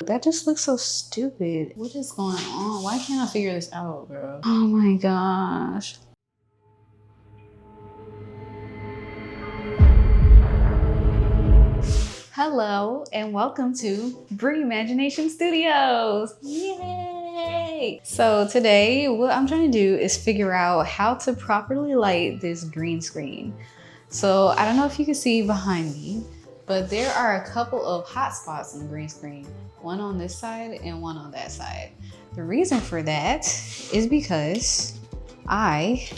that just looks so stupid. What is going on? Why can't I figure this out, bro? Oh my gosh. Hello and welcome to Imagination Studios. Yay! So today what I'm trying to do is figure out how to properly light this green screen. So I don't know if you can see behind me, but there are a couple of hot spots on the green screen, one on this side and one on that side. The reason for that is because I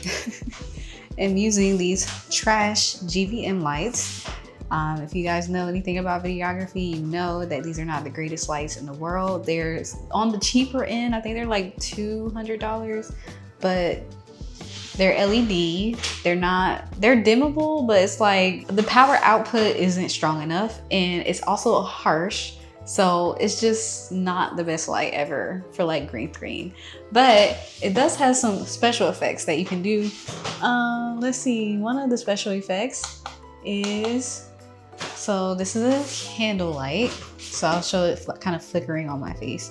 am using these trash GVM lights. If you guys know anything about videography, you know that these are not the greatest lights in the world. They're on the cheaper end. I think they're like $200, but they're LED. They're dimmable, but it's like the power output isn't strong enough and it's also harsh. So it's just not the best light ever for like green screen, but it does have some special effects that you can do. Let's see, one of the special effects is, so this is a candle light. So I'll show it kind of flickering on my face.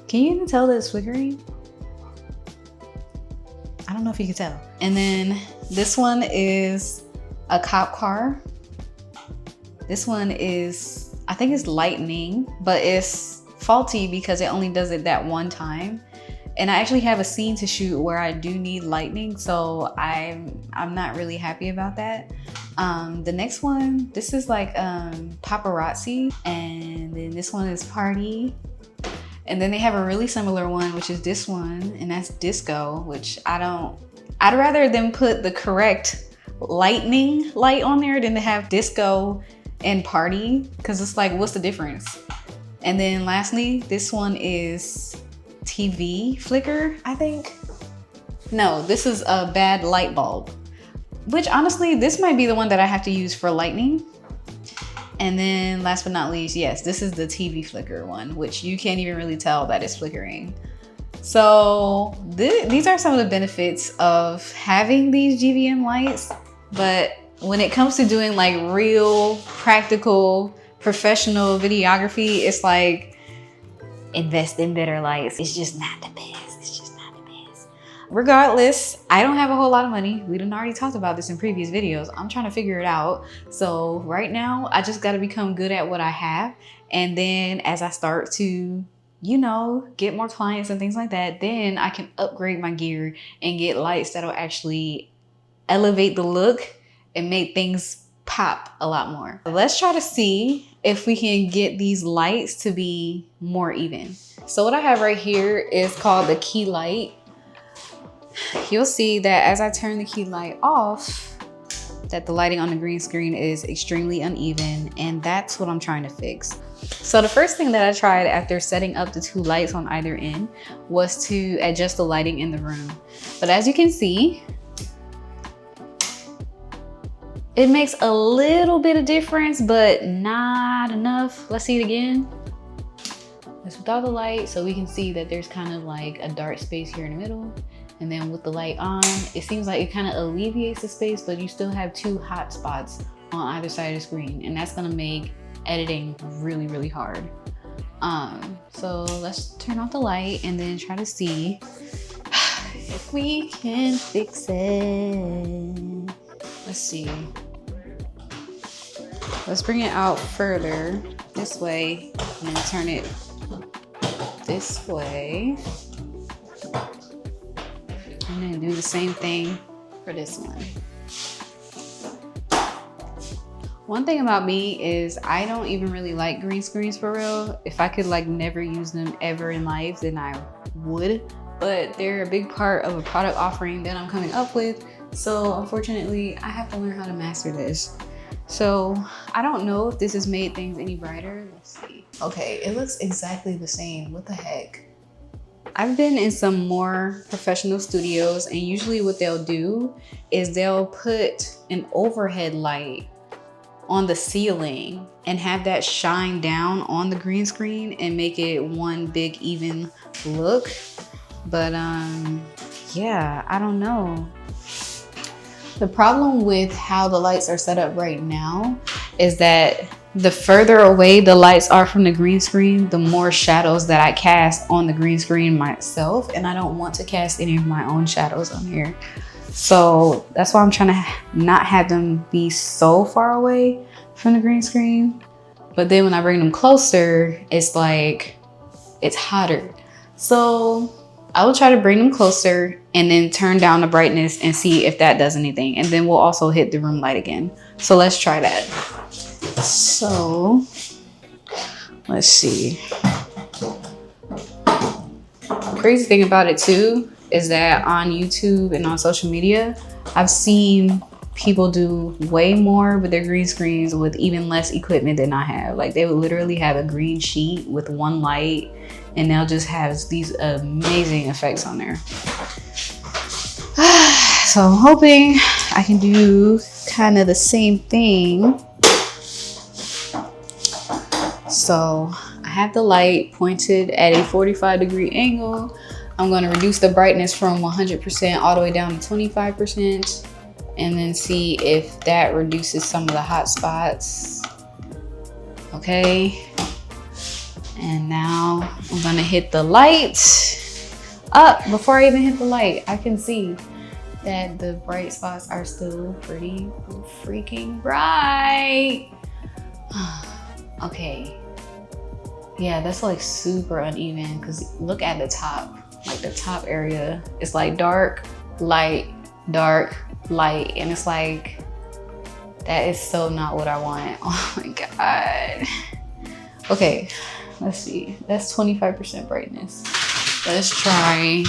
Can you even tell that it's flickering? I don't know if you can tell. And then this one is a cop car. This one is, I think it's lightning, but it's faulty because it only does it that one time. And I actually have a scene to shoot where I do need lightning, so I'm not really happy about that. The next one, this is like paparazzi, and then this one is party. And then they have a really similar one, which is this one, and that's disco, which I'd rather them put the correct lightning light on there than to have disco and party, because it's like, what's the difference? And then lastly, this one is TV flicker, I think. No, this is a bad light bulb, which honestly, this might be the one that I have to use for lightning. And then last but not least, yes, this is the TV flicker one, which you can't even really tell that it's flickering. So these are some of the benefits of having these GVM lights. But when it comes to doing like real, practical, professional videography, it's like, invest in better lights. It's just not the best. It's just not the best. Regardless, I don't have a whole lot of money. We done already talked about this in previous videos. I'm trying to figure it out. So right now, I just got to become good at what I have. And then as I start to, you know, get more clients and things like that, then I can upgrade my gear and get lights that'll actually elevate the look and make things pop a lot more. Let's try to see if we can get these lights to be more even. So what I have right here is called the key light. You'll see that as I turn the key light off, that the lighting on the green screen is extremely uneven, and that's what I'm trying to fix. So the first thing that I tried after setting up the two lights on either end was to adjust the lighting in the room. But as you can see, it makes a little bit of difference, but not enough. Let's see it again. It's without the light, so we can see that there's kind of like a dark space here in the middle. And then with the light on, it seems like it kind of alleviates the space, but you still have two hot spots on either side of the screen. And that's gonna make editing really, really hard. So let's turn off the light and then try to see if we can fix it. Let's see. Let's bring it out further this way and then turn it this way. And then do the same thing for this one. One thing about me is I don't even really like green screens for real. If I could like never use them ever in life, then I would. But they're a big part of a product offering that I'm coming up with. So unfortunately, I have to learn how to master this. So I don't know if this has made things any brighter. Let's see. Okay, it looks exactly the same. What the heck? I've been in some more professional studios, and usually what they'll do is they'll put an overhead light on the ceiling and have that shine down on the green screen and make it one big even look. But yeah, I don't know. The problem with how the lights are set up right now is that the further away the lights are from the green screen, the more shadows that I cast on the green screen myself. And I don't want to cast any of my own shadows on here. So that's why I'm trying to not have them be so far away from the green screen. But then when I bring them closer, it's like, it's hotter. So I will try to bring them closer and then turn down the brightness and see if that does anything. And then we'll also hit the room light again. So let's try that. So let's see. Crazy thing about it too is that on YouTube and on social media, I've seen people do way more with their green screens with even less equipment than I have. Like they would literally have a green sheet with one light and they'll just have these amazing effects on there. So I'm hoping I can do kind of the same thing. So I have the light pointed at a 45-degree angle. I'm going to reduce the brightness from 100% all the way down to 25% and then see if that reduces some of the hot spots. Okay. And now I'm going to hit the light up. Before I even hit the light, I can see that the bright spots are still pretty freaking bright. Okay. Yeah, that's like super uneven because look at the top. Like the top area, it's like dark, light, and it's like, that is so not what I want. Oh my God. Okay, let's see. That's 25% brightness. Let's try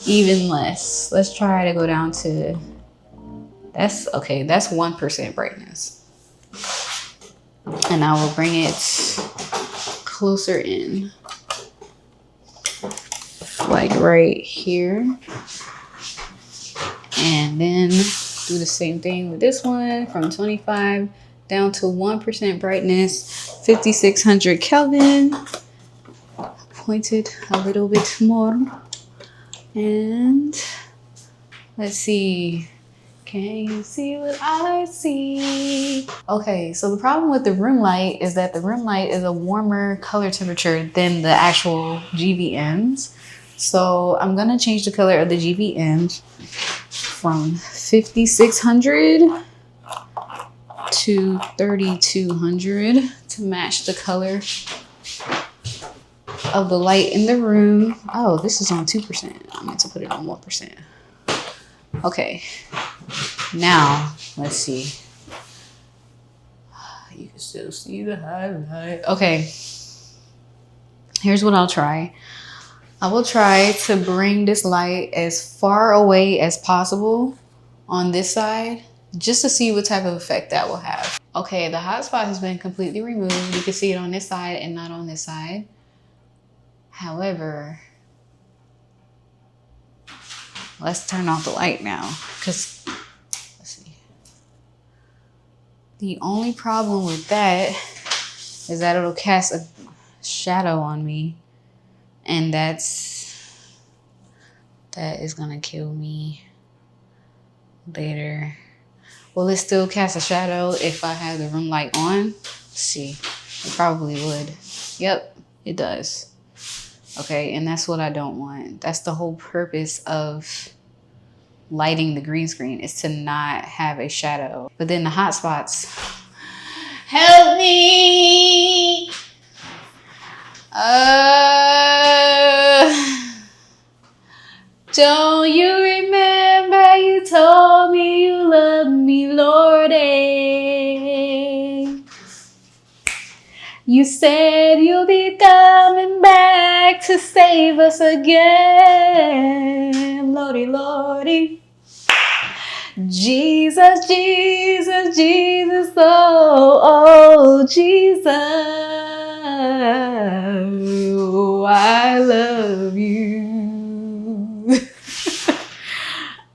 even less. Let's try to go down to, that's 1% brightness. And I will bring it closer in. Like right here. And then do the same thing with this one from 25 down to 1% brightness, 5600 Kelvin. Pointed a little bit more. And let's see. Can you see what I see? Okay, so the problem with the room light is that the room light is a warmer color temperature than the actual GVMs. So I'm gonna change the color of the GVMs from 5600 to 3200 to match the color of the light in the room. Oh, this is on 2%. I meant to put it on 1%. Okay, now let's see. You can still see the highlight. Okay, here's what I'll try. I will try to bring this light as far away as possible on this side just to see what type of effect that will have. Okay, the hot spot has been completely removed. You can see it on this side and not on this side. However, let's turn off the light now because let's see. The only problem with that is that it'll cast a shadow on me, and that is gonna kill me later. Will it still cast a shadow if I have the room light on? Let's see. It probably would. Yep, it does. Okay, and that's what I don't want. That's the whole purpose of lighting the green screen, is to not have a shadow. But then the hot spots, help me! Don't you remember you told me you loved me, Lordy? You said you'll be coming back to save us again, Lordy, Lordy. Jesus, Jesus, Jesus, oh, Jesus. Oh, I love you.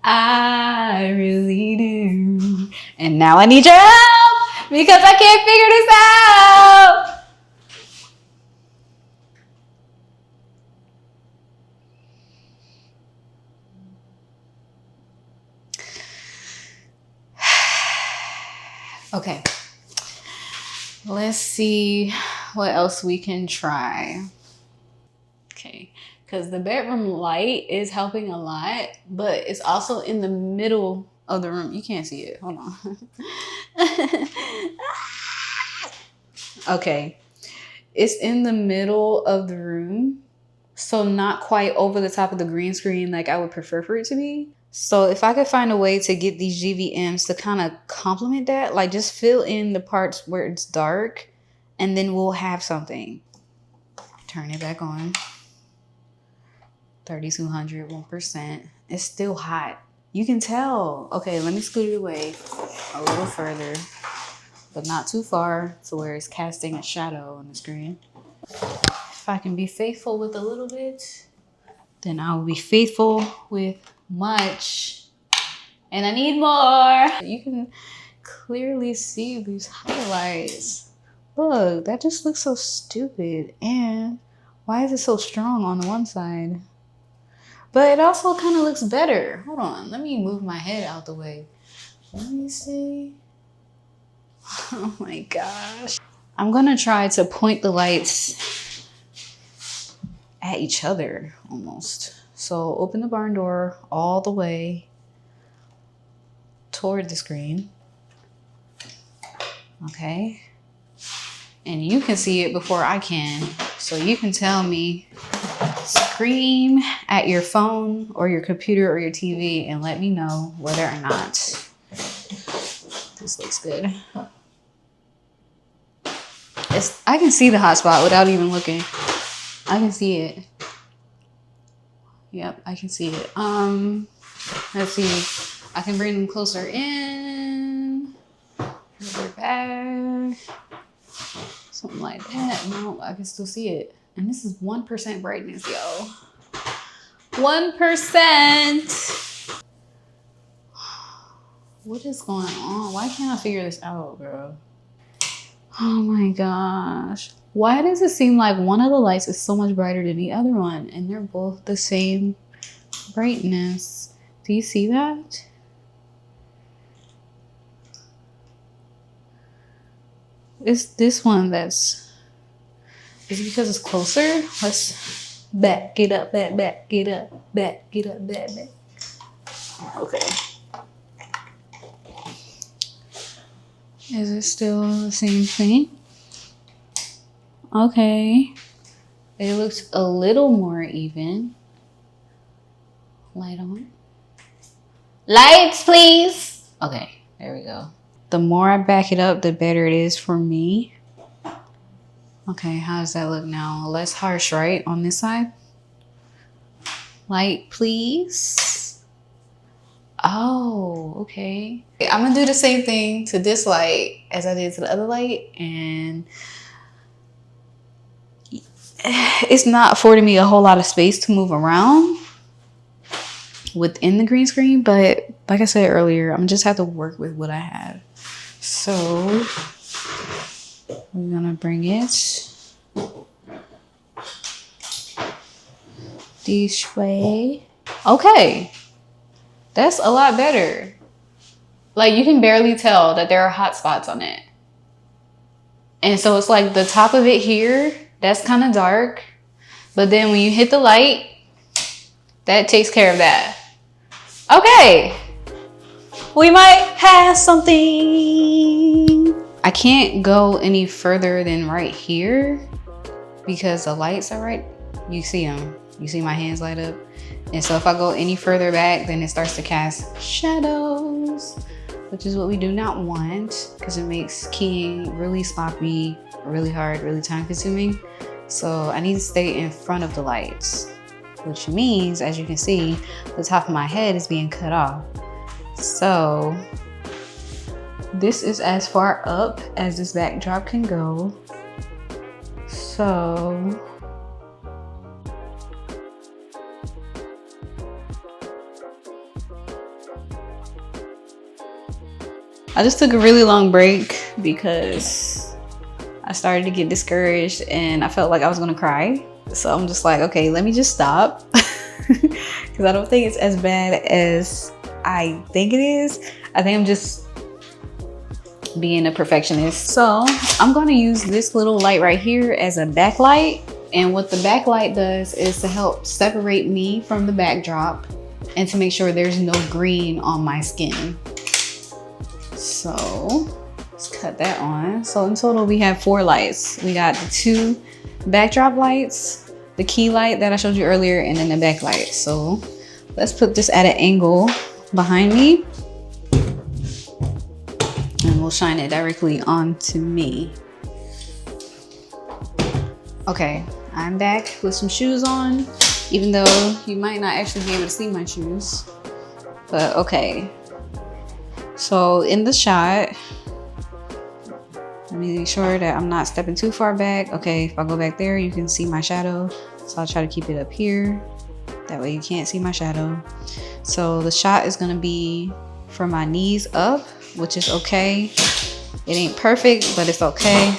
I really do. And now I need your help because I can't figure this out. Okay. Let's see what else we can try. Okay, because the bedroom light is helping a lot, but it's also in the middle of the room. You can't see it. Hold on. Okay, it's in the middle of the room, so not quite over the top of the green screen like I would prefer for it to be. So if I could find a way to get these GVMs to kind of complement that, like just fill in the parts where it's dark, and then we'll have something. Turn it back on. 3200, 1%. It's still hot. You can tell. Okay, let me scoot it away a little further, but not too far to where it's casting a shadow on the screen. If I can be faithful with a little bit, then I will be faithful with much. And I need more. You can clearly see these highlights. Look, that just looks so stupid. And why is it so strong on the one side? But it also kind of looks better. Hold on, let me move my head out the way. Let me see. Oh my gosh. I'm gonna try to point the lights at each other almost. So open the barn door all the way toward the screen. Okay. And you can see it before I can. So you can tell me, scream at your phone or your computer or your TV and let me know whether or not this looks good. I can see the hotspot without even looking. I can see it. Yep, I can see it. Let's see. I can bring them closer in. Further back. Something like that. No, I can still see it. And this is 1% brightness, yo. 1%. What is going on? Why can't I figure this out, bro? Oh my gosh. Why does it seem like one of the lights is so much brighter than the other one? And they're both the same brightness. Do you see that? It's this one that's... Is it because it's closer? Let's back it up, back it up, back it up, back. Okay. Is it still the same thing? Okay. It looks a little more even. Light on. Lights, please. Okay, there we go. The more I back it up, the better it is for me. Okay, how does that look now? Less harsh, right? On this side? Light, please. Oh, okay. I'm gonna do the same thing to this light as I did to the other light, and it's not affording me a whole lot of space to move around within the green screen, but like I said earlier, I'm just have to work with what I have. So we're gonna bring it this way. Okay, that's a lot better. Like, you can barely tell that there are hot spots on it. And so it's like the top of it here, that's kind of dark. But then when you hit the light, that takes care of that. Okay, we might have something. I can't go any further than right here because the lights are right. You see them. You see my hands light up. And so if I go any further back, then it starts to cast shadows, which is what we do not want because it makes keying really sloppy, really hard, really time consuming. So I need to stay in front of the lights, which means, as you can see, the top of my head is being cut off. So this is as far up as this backdrop can go. So I just took a really long break because I started to get discouraged and I felt like I was gonna cry. So I'm just like, okay, let me just stop because I don't think it's as bad as I think it is. I think I'm just being a perfectionist. So I'm going to use this little light right here as a backlight. And what the backlight does is to help separate me from the backdrop and to make sure there's no green on my skin. So let's cut that on. So in total, we have 4 lights. We got the 2 backdrop lights, the key light that I showed you earlier, and then the backlight. So let's put this at an angle behind me. And we'll shine it directly onto me. Okay, I'm back with some shoes on, even though you might not actually be able to see my shoes. But okay. So in the shot, let me make sure that I'm not stepping too far back. Okay, if I go back there, you can see my shadow. So I'll try to keep it up here. That way you can't see my shadow. So the shot is gonna be from my knees up, which is okay. It ain't perfect, but it's okay.